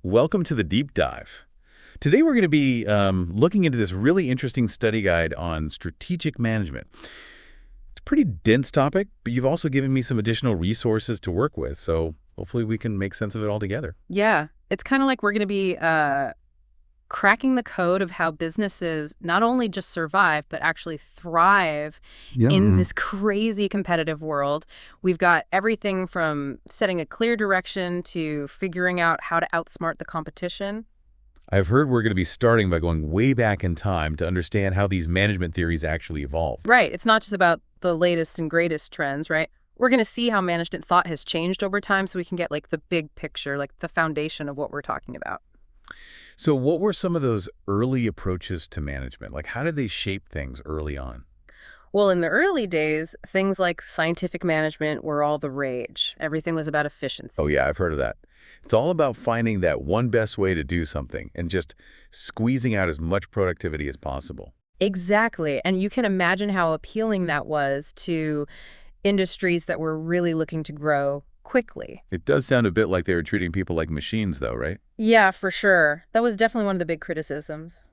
Welcome to the deep dive. Today we're going to be looking into this really interesting study guide on strategic management. It's a pretty dense topic, but you've also given me some additional resources to work with, so hopefully we can make sense of it all together. Yeah, it's kind of like we're going to be cracking the code of how businesses not only just survive, but actually thrive Yeah. in this crazy competitive world. We've got everything from setting a clear direction to figuring out how to outsmart the competition. I've heard we're going to be starting by going way back in time to understand how these management theories actually evolved. Right. It's not just about the latest and greatest trends, right? We're going to see how management thought has changed over time so we can get like the big picture, like the foundation of what we're talking about. So what were some of those early approaches to management? Like how did they shape things early on? Well, in the early days, things like scientific management were all the rage. Everything was about Oh efficiency. yeah, I've heard of that. It's all about finding that one best way to do something and just squeezing out as much productivity as possible. Exactly. And you can imagine how appealing that was to industries that were really looking to grow quickly. It does sound a bit like they were treating people like machines though, right? Yeah, for sure. That was definitely one of the big criticisms.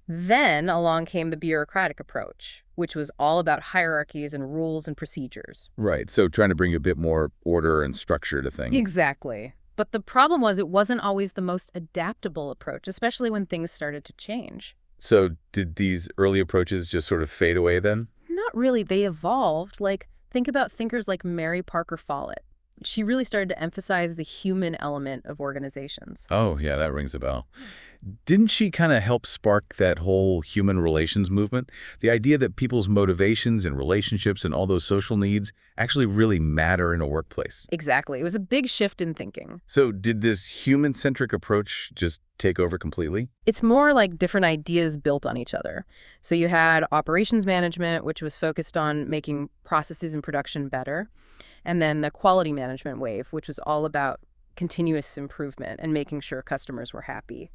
Then along came the bureaucratic approach, which was all about hierarchies and rules and procedures. Right, so trying to bring a bit more order and structure to things. Exactly. But the problem was it wasn't always the most adaptable approach, especially when things started to change. So did these early approaches just sort of fade away then? Not really. They evolved. Like, think about thinkers like Mary Parker Follett. She really started to emphasize the human element of organizations. Oh, yeah, that rings a bell. Didn't she kind of help spark that whole human relations movement? The idea that people's motivations and relationships and all those social needs actually really matter in a workplace. Exactly. It was a big shift in thinking. So did this human-centric approach just take over completely? It's more like different ideas built on each other. So you had operations management, which was focused on making processes and production better. And then the quality management wave, which was all about continuous improvement and making sure customers were happy.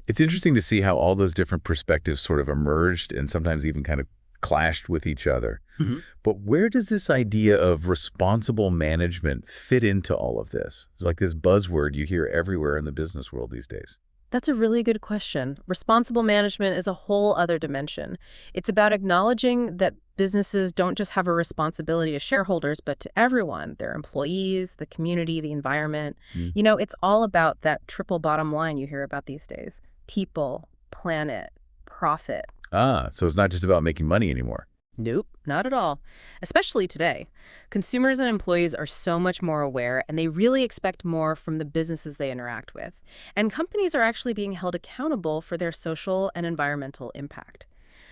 It's interesting to see how all those different perspectives sort of emerged and sometimes even kind of clashed with each other. Mhm. But where does this idea of responsible management fit into all of this? It's like this buzzword you hear everywhere in the business world these days. That's a really good question. Responsible management is a whole other dimension. It's about acknowledging that businesses don't just have a responsibility to shareholders, but to everyone, their employees, the community, the environment. Mm. It's all about that triple bottom line you hear about these days. People, planet, profit. Ah, so it's not just about making money anymore. Nope, not at all. Especially today. Consumers and employees are so much more aware, and they really expect more from the businesses they interact with. And companies are actually being held accountable for their social and environmental impact.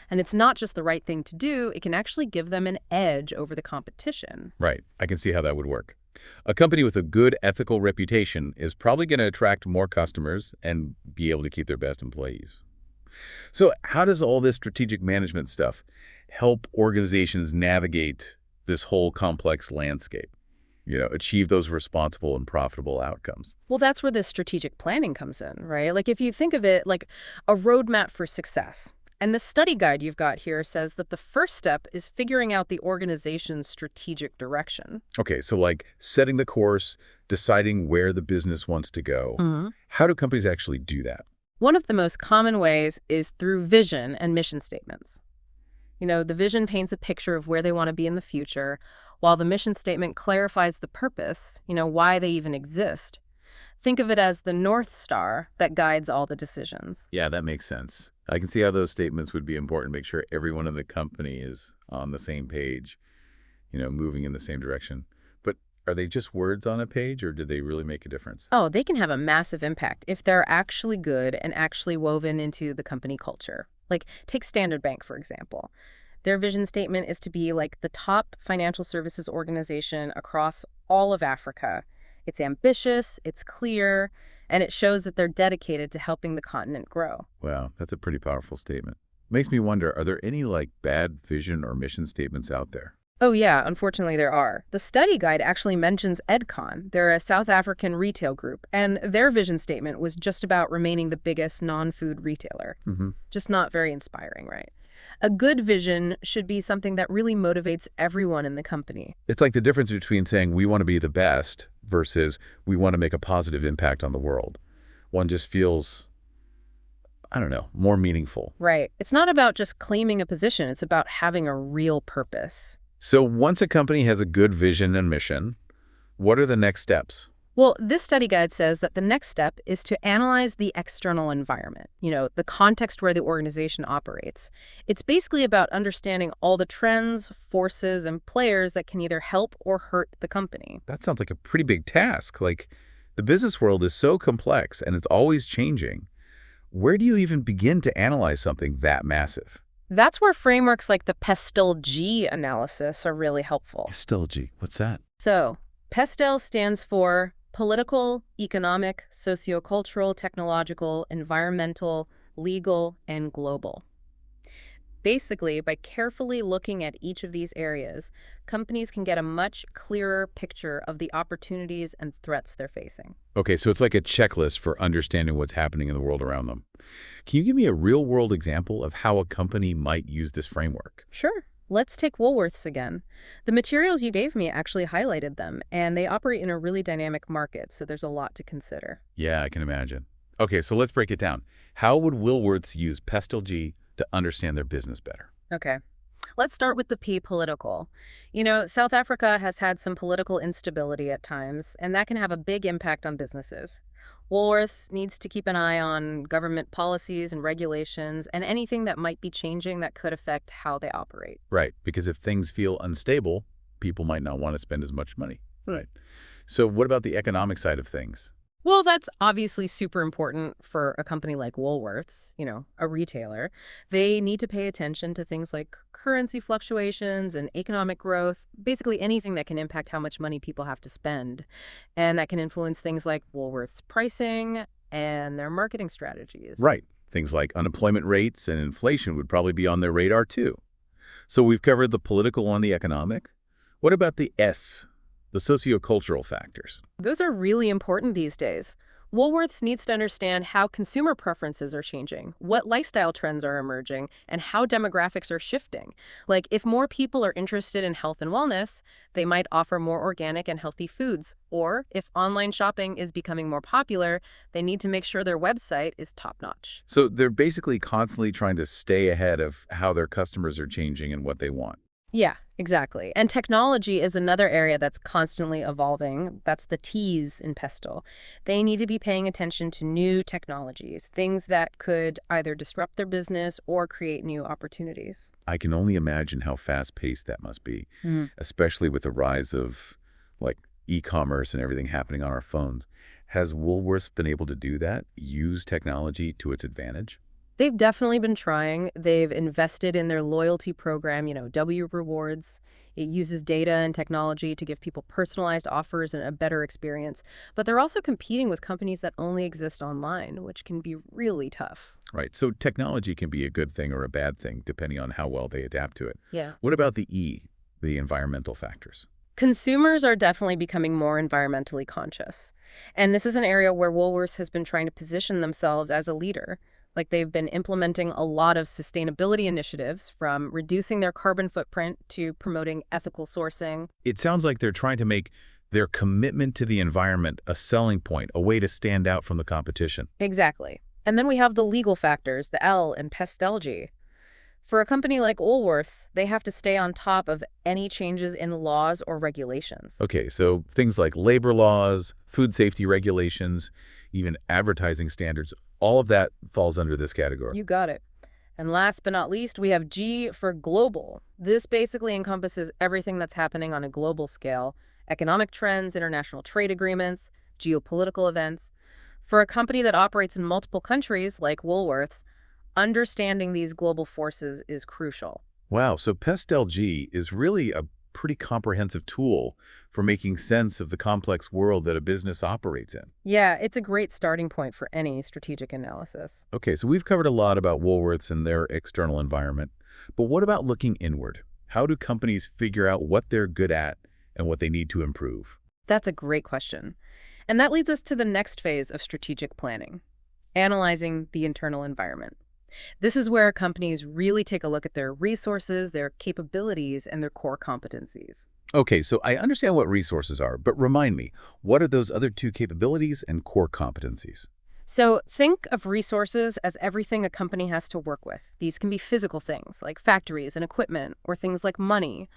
And it's not just the right thing to do, it can actually give them an edge over the competition. Right. I can see how that would work. A company with a good ethical reputation is probably going to attract more customers and be able to keep their best employees. So how does all this strategic management stuff help organizations navigate this whole complex landscape? Achieve those responsible and profitable outcomes? Well, that's where this strategic planning comes in, right? Like if you think of it like a roadmap for success. And the study guide you've got here says that the first step is figuring out the organization's strategic direction. Okay, so like setting the course, deciding where the business wants to go. How do companies actually do that? One of the most common ways is through vision and mission statements. The vision paints a picture of where they want to be in the future, while the mission statement clarifies the purpose, why they even exist. Think of it as the North Star that guides all the decisions. Yeah, that makes sense. I can see how those statements would be important, make sure everyone in the company is on the same page, moving in the same direction. But are they just words on a page or do they really make a difference? Oh, they can have a massive impact if they're actually good and actually woven into the company culture. Like, take Standard Bank, for example. Their vision statement is to be like the top financial services organization across all of Africa. It's ambitious, it's clear, and it shows that they're dedicated to helping the continent grow. Wow, that's a pretty powerful statement. Makes me wonder, are there any like bad vision or mission statements out there? Oh yeah, unfortunately there are. The study guide actually mentions Edcon. They're a South African retail group, and their vision statement was just about remaining the biggest non-food retailer. Just not very inspiring, right? A good vision should be something that really motivates everyone in the company. It's like the difference between saying we want to be the best versus we want to make a positive impact on the world. one just feels, I don't know, more meaningful. Right. It's not about just claiming a position. It's about having a real purpose. So once a company has a good vision and mission, what are the next steps? Well, this study guide says that the next step is to analyze the external environment, the context where the organization operates. It's basically about understanding all the trends, forces, and players that can either help or hurt the company. That sounds like a pretty big task. Like, the business world is so complex and it's always changing. Where do you even begin to analyze something that massive? That's where frameworks like the PESTEL-G analysis are really helpful. Hostility. What's that? So, PESTEL stands for political, economic, sociocultural, technological, environmental, legal, and global. Basically, by carefully looking at each of these areas, companies can get a much clearer picture of the opportunities and threats they're facing. Okay, so it's like a checklist for understanding what's happening in the world around them. Can you give me a real-world example of how a company might use this framework? Sure. Let's take Woolworths again. The materials you gave me actually highlighted them, and they operate in a really dynamic market, so there's a lot to consider. Yeah, I can imagine. Okay, so let's break it down. How would Woolworths use PESTEL-G to understand their business better? Okay. Let's start with the P, political. South Africa has had some political instability at times, and that can have a big impact on businesses. Woolworths needs to keep an eye on government policies and regulations and anything that might be changing that could affect how they operate. Right, because if things feel unstable, people might not want to spend as much money. Right. So what about the economic side of things? Well, that's obviously super important for a company like Woolworths, a retailer. They need to pay attention to things like currency fluctuations and economic growth, basically anything that can impact how much money people have to spend. And that can influence things like Woolworths' pricing and their marketing strategies. Right. Things like unemployment rates and inflation would probably be on their radar too. So we've covered the political and the economic. What about the S, the sociocultural factors? Those are really important these days. Woolworths needs to understand how consumer preferences are changing, what lifestyle trends are emerging, and how demographics are shifting. Like, if more people are interested in health and wellness, they might offer more organic and healthy foods. Or, if online shopping is becoming more popular, they need to make sure their website is top-notch. So they're basically constantly trying to stay ahead of how their customers are changing and what they want. Yeah, exactly. And technology is another area that's constantly evolving. That's the T's in PESTEL. They need to be paying attention to new technologies, things that could either disrupt their business or create new opportunities. I can only imagine how fast-paced that must be, especially with the rise of, like, e-commerce and everything happening on our phones. Has Woolworths been able to do that, use technology to its advantage? They've definitely been trying. They've invested in their loyalty program, W Rewards. It uses data and technology to give people personalized offers and a better experience. But they're also competing with companies that only exist online, which can be really tough. Right. So technology can be a good thing or a bad thing, depending on how well they adapt to it. Yeah. What about the E, the environmental factors? Consumers are definitely becoming more environmentally conscious. And this is an area where Woolworths has been trying to position themselves as a leader. Like, they've been implementing a lot of sustainability initiatives, from reducing their carbon footprint to promoting ethical sourcing. It sounds like they're trying to make their commitment to the environment a selling point, a way to stand out from the competition. Exactly. And then we have the legal factors, the L in PESTEL-G. For a company like Woolworths, they have to stay on top of any changes in laws or regulations. Okay, so things like labor laws, food safety regulations, even advertising standards, all of that falls under this category. You got it. And last but not least, we have G for global. This basically encompasses everything that's happening on a global scale: economic trends, international trade agreements, geopolitical events. For a company that operates in multiple countries like Woolworths, understanding these global forces is crucial. Wow, so PESTEL-G is really a pretty comprehensive tool for making sense of the complex world that a business operates in. Yeah, it's a great starting point for any strategic analysis. Okay, so we've covered a lot about Woolworths and their external environment, but what about looking inward? How do companies figure out what they're good at and what they need to improve? That's a great question. And that leads us to the next phase of strategic planning: analyzing the internal environment. This is where companies really take a look at their resources, their capabilities, and their core competencies. Okay, so I understand what resources are, but remind me, what are those other two capabilities and core competencies? So think of resources as everything a company has to work with. These can be physical things like factories and equipment, or things like money.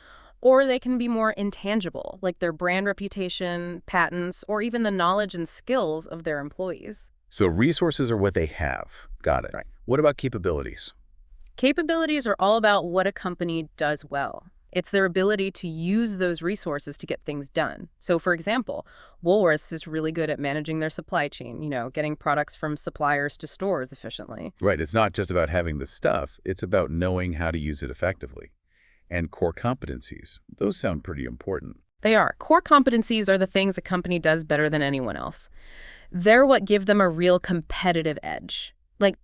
Or they can be more intangible, like their brand reputation, patents, or even the knowledge and skills of their employees. So resources are what they have. Got it. Right. What about capabilities? Capabilities are all about what a company does well. It's their ability to use those resources to get things done. So, for example, Woolworths is really good at managing their supply chain, getting products from suppliers to stores efficiently. Right. It's not just about having the stuff. It's about knowing how to use it effectively. And core competencies. Those sound pretty important. They are. Core competencies are the things a company does better than anyone else. They're what give them a real competitive edge. Like,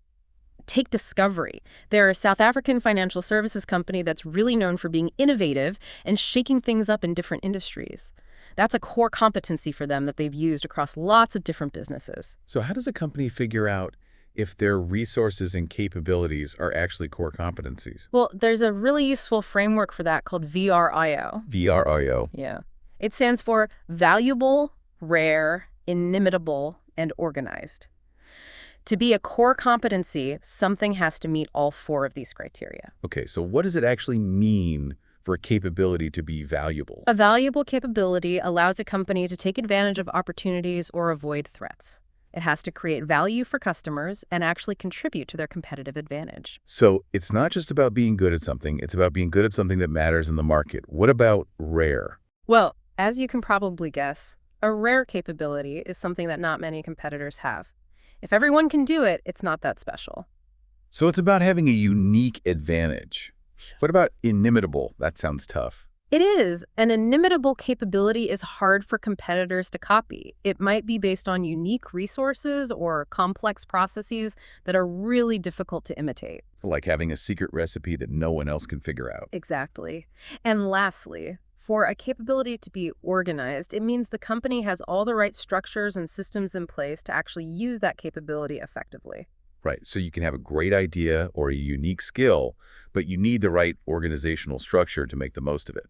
take Discovery. They're a South African financial services company that's really known for being innovative and shaking things up in different industries. That's a core competency for them that they've used across lots of different businesses. So how does a company figure out if their resources and capabilities are actually core competencies? Well, there's a really useful framework for that called VRIO. VRIO. Yeah. It stands for valuable, rare, inimitable, and organized. To be a core competency, something has to meet all four of these criteria. Okay, so what does it actually mean for a capability to be valuable? A valuable capability allows a company to take advantage of opportunities or avoid threats. It has to create value for customers and actually contribute to their competitive advantage. So it's not just about being good at something, it's about being good at something that matters in the market. What about rare? Well, as you can probably guess, a rare capability is something that not many competitors have. If everyone can do it, it's not that special. So it's about having a unique advantage. What about inimitable? That sounds tough. It is. An inimitable capability is hard for competitors to copy. It might be based on unique resources or complex processes that are really difficult to imitate. Like having a secret recipe that no one else can figure out. Exactly. And lastly, for a capability to be organized, it means the company has all the right structures and systems in place to actually use that capability effectively. Right, so you can have a great idea or a unique skill, but you need the right organizational structure to make the most of it.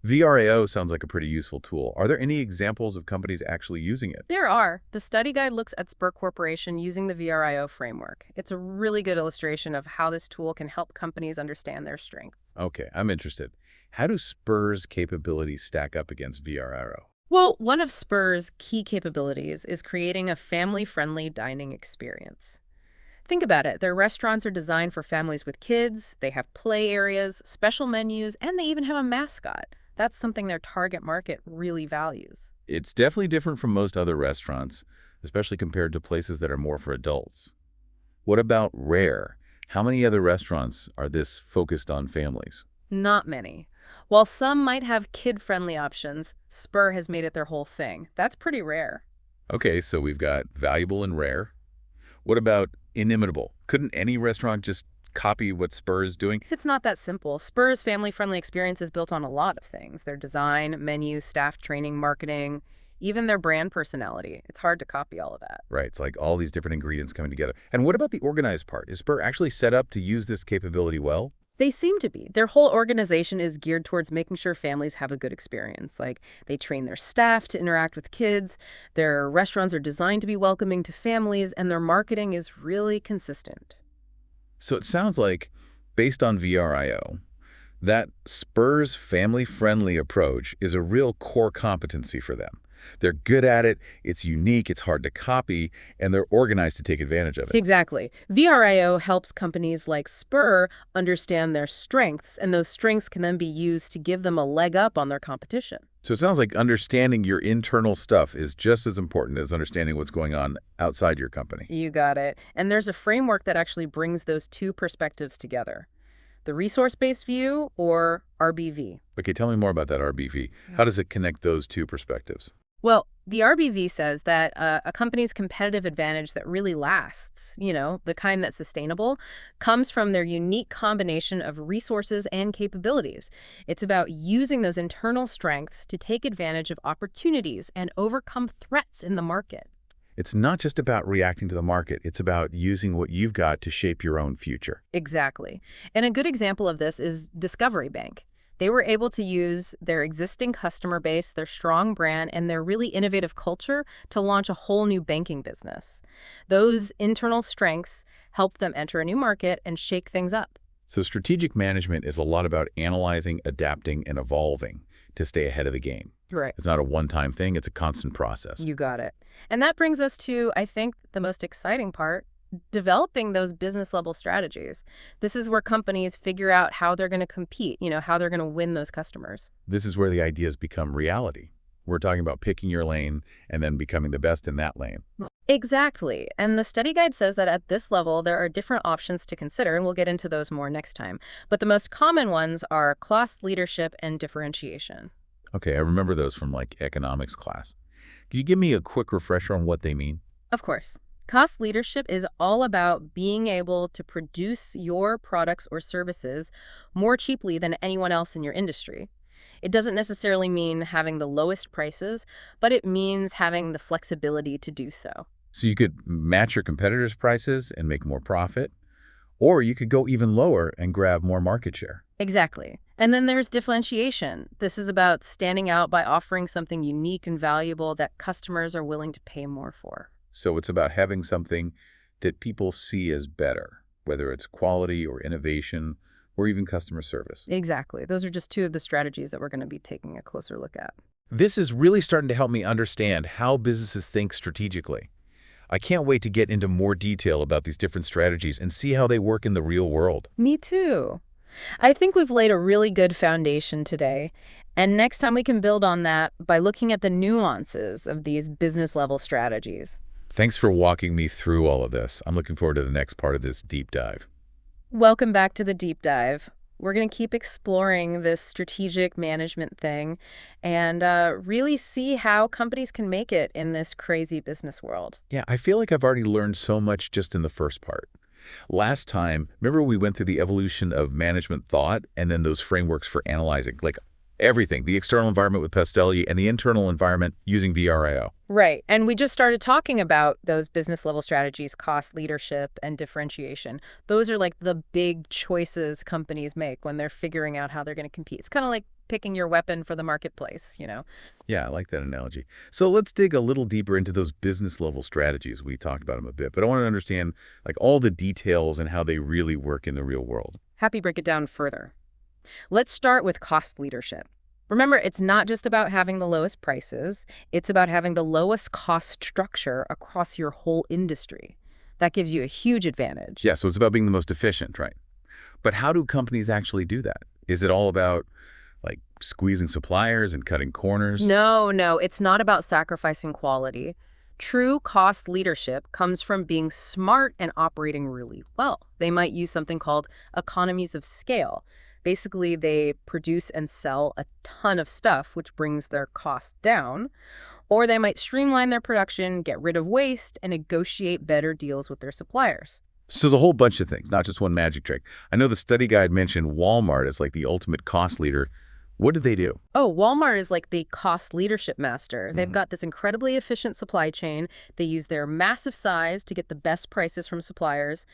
VRAO sounds like a pretty useful tool. Are there any examples of companies actually using it? There are. The study guide looks at Spur Corporation using the VRIO framework. It's a really good illustration of how this tool can help companies understand their strengths. Okay, I'm interested. How do Spur's capabilities stack up against VRAO? Well, one of Spur's key capabilities is creating a family-friendly dining experience. Think about it. Their restaurants are designed for families with kids, they have play areas, special menus, and they even have a mascot. That's something their target market really values. It's definitely different from most other restaurants, especially compared to places that are more for adults. What about rare? How many other restaurants are this focused on families? Not many. While some might have kid-friendly options, Spur has made it their whole thing. That's pretty rare. Okay, so we've got valuable and rare. What about inimitable? Couldn't any restaurant just copy what Spur is doing? It's not that simple. Spur's family-friendly experience is built on a lot of things. Their design, menu, staff training, marketing, even their brand personality. It's hard to copy all of that. Right, it's like all these different ingredients coming together. And what about the organized part? Is Spur actually set up to use this capability well? They seem to be. Their whole organization is geared towards making sure families have a good experience. Like, they train their staff to interact with kids, their restaurants are designed to be welcoming to families, and their marketing is really consistent. So it sounds like, based on VRIO, that Spur's family-friendly approach is a real core competency for them. They're good at it, it's unique, it's hard to copy, and they're organized to take advantage of it. Exactly. VRIO helps companies like Spur understand their strengths, and those strengths can then be used to give them a leg up on their competition. So it sounds like understanding your internal stuff is just as important as understanding what's going on outside your company. You got it. And there's a framework that actually brings those two perspectives together. The resource-based view, or RBV. Okay, tell me more about that RBV. How does it connect those two perspectives? Well, the RBV says that a company's competitive advantage that really lasts, the kind that's sustainable, comes from their unique combination of resources and capabilities. It's about using those internal strengths to take advantage of opportunities and overcome threats in the market. It's not just about reacting to the market. It's about using what you've got to shape your own future. Exactly. And a good example of this is Discovery Bank. They were able to use their existing customer base, their strong brand, and their really innovative culture to launch a whole new banking business. Those internal strengths helped them enter a new market and shake things up. So strategic management is a lot about analyzing, adapting, and evolving to stay ahead of the game. Right. It's not a one-time thing, it's a constant process. You got it. And that brings us to, I think, the most exciting part, developing those business level strategies. This is where companies figure out how they're going to compete, how they're going to win those customers. This is where the ideas become reality. We're talking about picking your lane and then becoming the best in that lane. Exactly. And the study guide says that at this level, there are different options to consider, and we'll get into those more next time. But the most common ones are cost leadership and differentiation. Okay, I remember those from like economics class. Could you give me a quick refresher on what they mean? Of course. Cost leadership is all about being able to produce your products or services more cheaply than anyone else in your industry. It doesn't necessarily mean having the lowest prices, but it means having the flexibility to do so. So you could match your competitors' prices and make more profit, or you could go even lower and grab more market share. Exactly. And then there's differentiation. This is about standing out by offering something unique and valuable that customers are willing to pay more for. So it's about having something that people see as better, whether it's quality or innovation or even customer service. Exactly. Those are just two of the strategies that we're going to be taking a closer look at. This is really starting to help me understand how businesses think strategically. I can't wait to get into more detail about these different strategies and see how they work in the real world. Me too. I think we've laid a really good foundation today. And next time we can build on that by looking at the nuances of these business level strategies. Thanks for walking me through all of this. I'm looking forward to the next part of this deep dive. Welcome back to the deep dive. We're going to keep exploring this strategic management thing and really see how companies can make it in this crazy business world. Yeah, I feel like I've already learned so much just in the first part. Last time, remember we went through the evolution of management thought and then those frameworks for analyzing, like everything, the external environment with Pastelli and the internal environment using VRIO. Right. And we just started talking about those business level strategies, cost leadership and differentiation. Those are like the big choices companies make when they're figuring out how they're going to compete. It's kind of like picking your weapon for the marketplace. Yeah, I like that analogy. So let's dig a little deeper into those business level strategies. We talked about them a bit, but I want to understand like all the details and how they really work in the real world. Happy to break it down further. Let's start with cost leadership. Remember, it's not just about having the lowest prices. It's about having the lowest cost structure across your whole industry. That gives you a huge advantage. Yeah, so it's about being the most efficient, right? But how do companies actually do that? Is it all about like squeezing suppliers and cutting corners? No, it's not about sacrificing quality. True cost leadership comes from being smart and operating really well. They might use something called economies of scale. Basically, they produce and sell a ton of stuff, which brings their costs down. Or they might streamline their production, get rid of waste, and negotiate better deals with their suppliers. So there's a whole bunch of things, not just one magic trick. I know the study guide mentioned Walmart as like the ultimate cost leader. What do they do? Oh, Walmart is like the cost leadership master. They've got this incredibly efficient supply chain. They use their massive size to get the best prices from suppliers.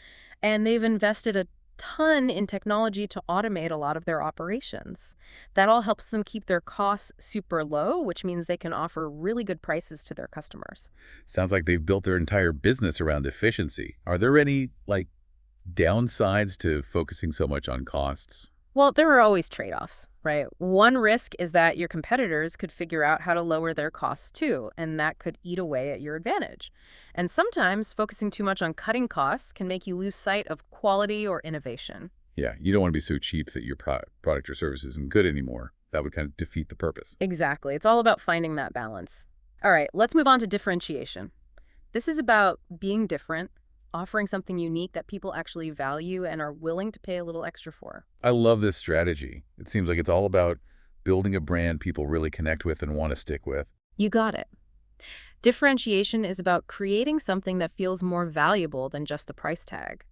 And they've invested a ton in technology to automate a lot of their operations. That all helps them keep their costs super low, which means they can offer really good prices to their customers. Sounds like they've built their entire business around efficiency. Are there any like downsides to focusing so much on costs? Well, there are always trade-offs, right? One risk is that your competitors could figure out how to lower their costs too, and that could eat away at your advantage. And sometimes focusing too much on cutting costs can make you lose sight of quality or innovation. Yeah, you don't want to be so cheap that your product or service isn't good anymore. That would kind of defeat the purpose. Exactly. It's all about finding that balance. All right, let's move on to differentiation. This is about being different, offering something unique that people actually value and are willing to pay a little extra for. I love this strategy. It seems like it's all about building a brand people really connect with and want to stick with. You got it. Differentiation is about creating something that feels more valuable than just the price tag.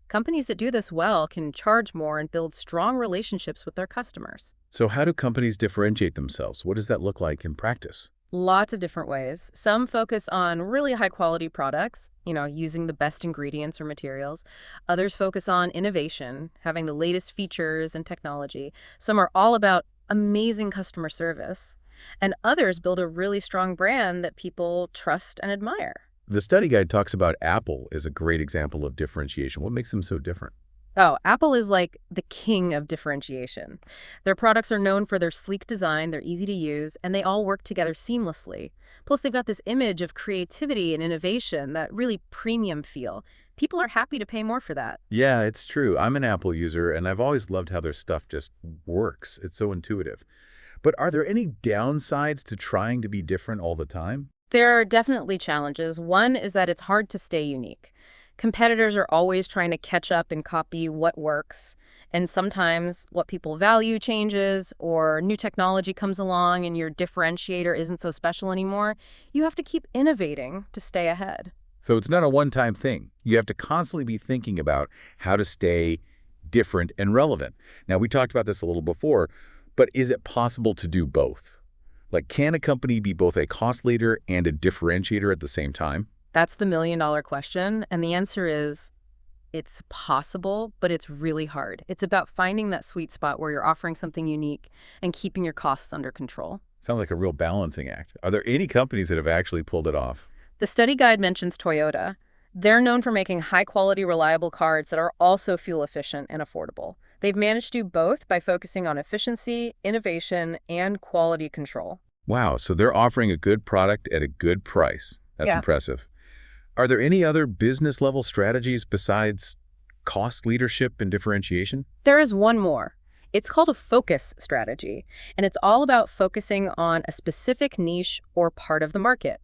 Companies that do this well can charge more and build strong relationships with their customers. So how do companies differentiate themselves? What does that look like in practice? Lots of different ways. Some focus on really high quality products, using the best ingredients or materials. Others focus on innovation, having the latest features and technology. Some are all about amazing customer service. And others build a really strong brand that people trust and admire. The study guide talks about Apple as a great example of differentiation. What makes them so different? Oh, Apple is like the king of differentiation. Their products are known for their sleek design, they're easy to use, and they all work together seamlessly. Plus, they've got this image of creativity and innovation, that really premium feel. People are happy to pay more for that. Yeah, it's true. I'm an Apple user, and I've always loved how their stuff just works. It's so intuitive. But are there any downsides to trying to be different all the time? There are definitely challenges. One is that it's hard to stay unique. Competitors are always trying to catch up and copy what works. And sometimes what people value changes or new technology comes along and your differentiator isn't so special anymore. You have to keep innovating to stay ahead. So it's not a one-time thing. You have to constantly be thinking about how to stay different and relevant. Now, we talked about this a little before, but is it possible to do both? Like, can a company be both a cost leader and a differentiator at the same time? That's the million-dollar question. And the answer is it's possible, but it's really hard. It's about finding that sweet spot where you're offering something unique and keeping your costs under control. Sounds like a real balancing act. Are there any companies that have actually pulled it off? The study guide mentions Toyota. They're known for making high-quality, reliable cars that are also fuel-efficient and affordable. They've managed to do both by focusing on efficiency, innovation, and quality control. Wow, so they're offering a good product at a good price. That's Yeah. impressive. Are there any other business-level strategies besides cost leadership and differentiation? There is one more. It's called a focus strategy, and it's all about focusing on a specific niche or part of the market.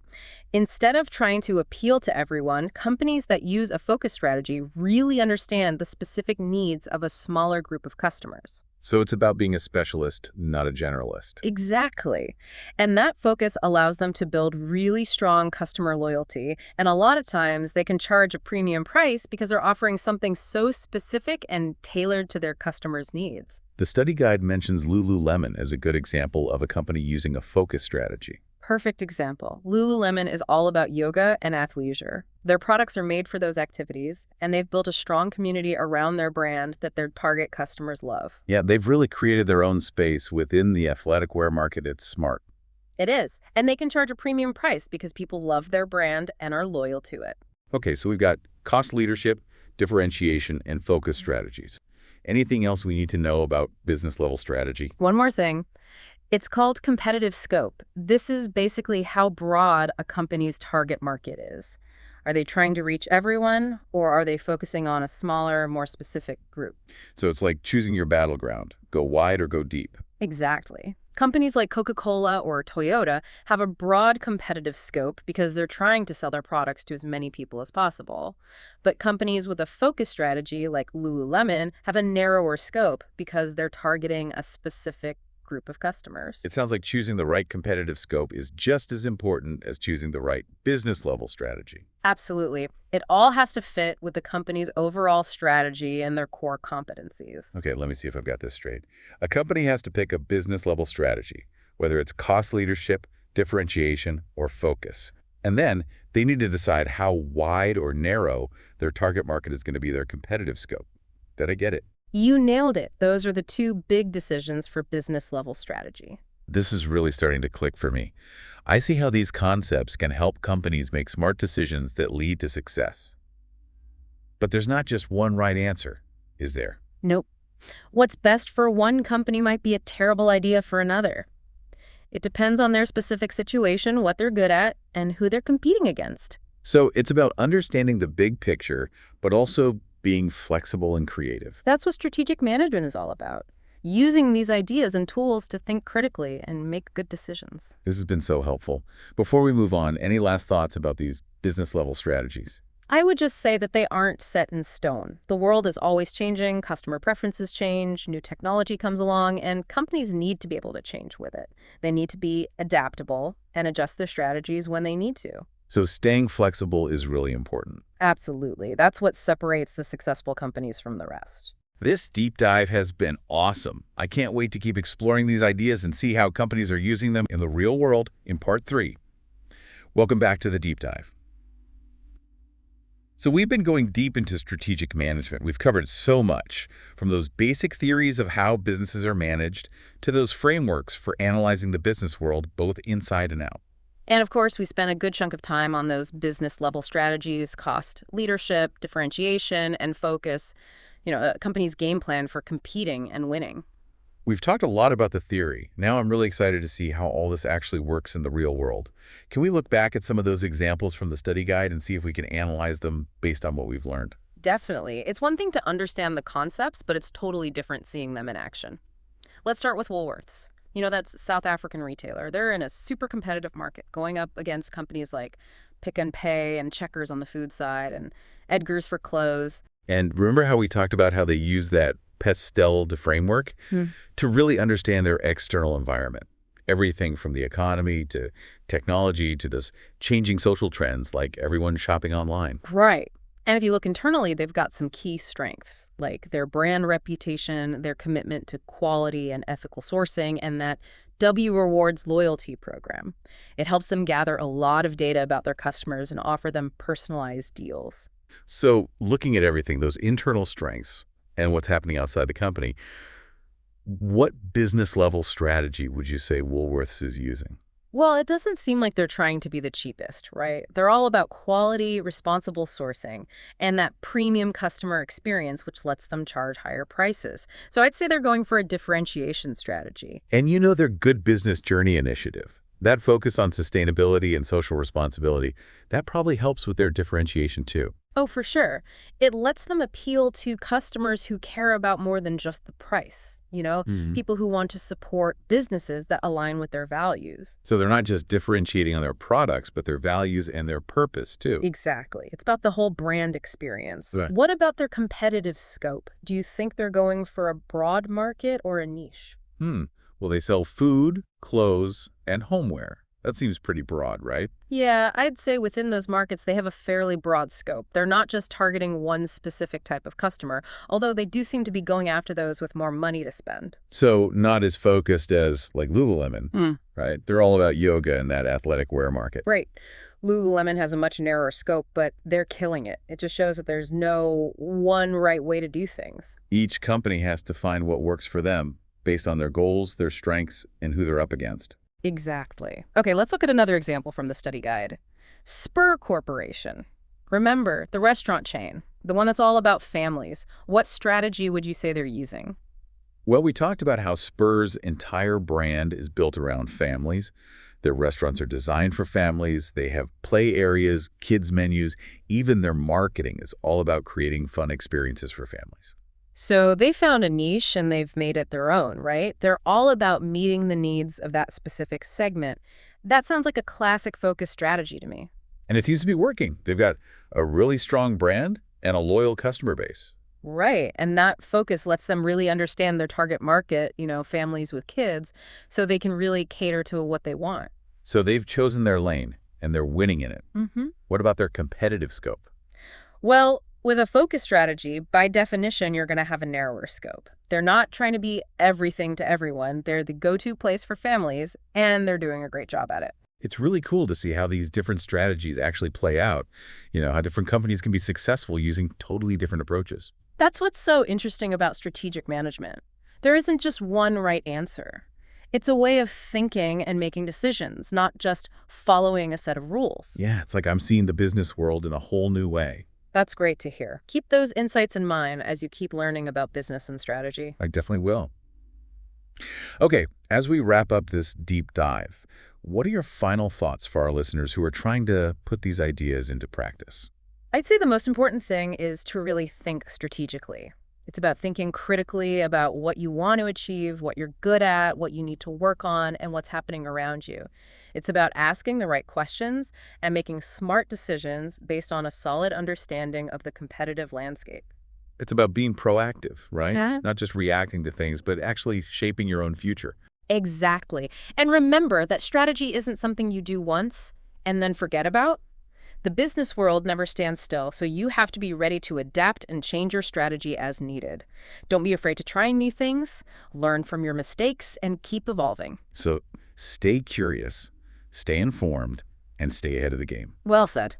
Instead of trying to appeal to everyone, companies that use a focus strategy really understand the specific needs of a smaller group of customers. So it's about being a specialist, not a generalist. Exactly. And that focus allows them to build really strong customer loyalty. And a lot of times they can charge a premium price because they're offering something so specific and tailored to their customers' needs. The study guide mentions Lululemon as a good example of a company using a focus strategy. Perfect example. Lululemon is all about yoga and athleisure. Their products are made for those activities, and they've built a strong community around their brand that their target customers love. Yeah, they've really created their own space within the athletic wear market. It's smart. It is. And they can charge a premium price because people love their brand and are loyal to it. Okay, so we've got cost leadership, differentiation, and focus strategies. Anything else we need to know about business level strategy? One more thing. It's called competitive scope. This is basically how broad a company's target market is. Are they trying to reach everyone, or are they focusing on a smaller, more specific group? So it's like choosing your battleground. Go wide or go deep. Exactly. Companies like Coca-Cola or Toyota have a broad competitive scope because they're trying to sell their products to as many people as possible. But companies with a focus strategy like Lululemon have a narrower scope because they're targeting a specific group of customers. It sounds like choosing the right competitive scope is just as important as choosing the right business level strategy. Absolutely. It all has to fit with the company's overall strategy and their core competencies. Okay, let me see if I've got this straight. A company has to pick a business level strategy, whether it's cost leadership, differentiation, or focus. And then they need to decide how wide or narrow their target market is going to be their competitive scope. Did I get it? You nailed it. Those are the two big decisions for business level strategy. This is really starting to click for me. I see how these concepts can help companies make smart decisions that lead to success. But there's not just one right answer, is there? Nope. What's best for one company might be a terrible idea for another. It depends on their specific situation, what they're good at, and who they're competing against. So it's about understanding the big picture, but also being flexible and creative. That's what strategic management is all about. Using these ideas and tools to think critically and make good decisions. This has been so helpful. Before we move on, any last thoughts about these business level strategies? I would just say that they aren't set in stone. The world is always changing, customer preferences change, new technology comes along, and companies need to be able to change with it. They need to be adaptable and adjust their strategies when they need to. So staying flexible is really important. Absolutely. That's what separates the successful companies from the rest. This deep dive has been awesome. I can't wait to keep exploring these ideas and see how companies are using them in the real world in part 3. Welcome back to the deep dive. So we've been going deep into strategic management. We've covered so much, from those basic theories of how businesses are managed to those frameworks for analyzing the business world both inside and out. And of course, we spent a good chunk of time on those business level strategies, cost leadership, differentiation, and focus, a company's game plan for competing and winning. We've talked a lot about the theory. Now I'm really excited to see how all this actually works in the real world. Can we look back at some of those examples from the study guide and see if we can analyze them based on what we've learned? Definitely. It's one thing to understand the concepts, but it's totally different seeing them in action. Let's start with Woolworths. That's a South African retailer. They're in a super competitive market, going up against companies like Pick and Pay and Checkers on the food side and Edgar's for clothes. And remember how we talked about how they use that Pestel framework to really understand their external environment? Everything from the economy to technology to this changing social trends like everyone shopping online. Right. And if you look internally, they've got some key strengths, like their brand reputation, their commitment to quality and ethical sourcing, and that W Rewards loyalty program. It helps them gather a lot of data about their customers and offer them personalized deals. So looking at everything, those internal strengths and what's happening outside the company, what business level strategy would you say Woolworths is using? Well, it doesn't seem like they're trying to be the cheapest, right? They're all about quality, responsible sourcing, and that premium customer experience, which lets them charge higher prices. So I'd say they're going for a differentiation strategy. And their Good Business Journey initiative, that focus on sustainability and social responsibility, that probably helps with their differentiation too. Oh, for sure. It lets them appeal to customers who care about more than just the price, people who want to support businesses that align with their values. So they're not just differentiating on their products, but their values and their purpose too. Exactly. It's about the whole brand experience. Right. What about their competitive scope? Do you think they're going for a broad market or a niche? Well, they sell food, clothes, and homeware. That seems pretty broad, right? Yeah, I'd say within those markets, they have a fairly broad scope. They're not just targeting one specific type of customer, although they do seem to be going after those with more money to spend. So not as focused as like Lululemon, right? They're all about yoga and that athletic wear market. Right. Lululemon has a much narrower scope, but they're killing it. It just shows that there's no one right way to do things. Each company has to find what works for them based on their goals, their strengths, and who they're up against. Exactly. Okay, let's look at another example from the study guide. Spur Corporation. Remember, the restaurant chain, the one that's all about families. What strategy would you say they're using? Well, we talked about how Spur's entire brand is built around families. Their restaurants are designed for families. They have play areas, kids menus. Even their marketing is all about creating fun experiences for families. So they found a niche and they've made it their own, right? They're all about meeting the needs of that specific segment. That sounds like a classic focus strategy to me. And it seems to be working. They've got a really strong brand and a loyal customer base. Right. And that focus lets them really understand their target market, families with kids, so they can really cater to what they want. So they've chosen their lane and they're winning in it. Mm-hmm. What about their competitive scope? Well, with a focus strategy, by definition, you're going to have a narrower scope. They're not trying to be everything to everyone. They're the go-to place for families, and they're doing a great job at it. It's really cool to see how these different strategies actually play out, how different companies can be successful using totally different approaches. That's what's so interesting about strategic management. There isn't just one right answer. It's a way of thinking and making decisions, not just following a set of rules. Yeah, it's like I'm seeing the business world in a whole new way. That's great to hear. Keep those insights in mind as you keep learning about business and strategy. I definitely will. Okay, as we wrap up this deep dive, what are your final thoughts for our listeners who are trying to put these ideas into practice? I'd say the most important thing is to really think strategically. It's about thinking critically about what you want to achieve, what you're good at, what you need to work on, and what's happening around you. It's about asking the right questions and making smart decisions based on a solid understanding of the competitive landscape. It's about being proactive, right? Yeah. Not just reacting to things, but actually shaping your own future. Exactly. And remember that strategy isn't something you do once and then forget about. The business world never stands still, so you have to be ready to adapt and change your strategy as needed. Don't be afraid to try new things, learn from your mistakes, and keep evolving. So stay curious, stay informed, and stay ahead of the game. Well said.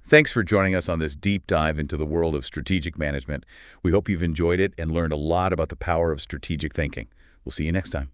Thanks for joining us on this deep dive into the world of strategic management. We hope you've enjoyed it and learned a lot about the power of strategic thinking. We'll see you next time.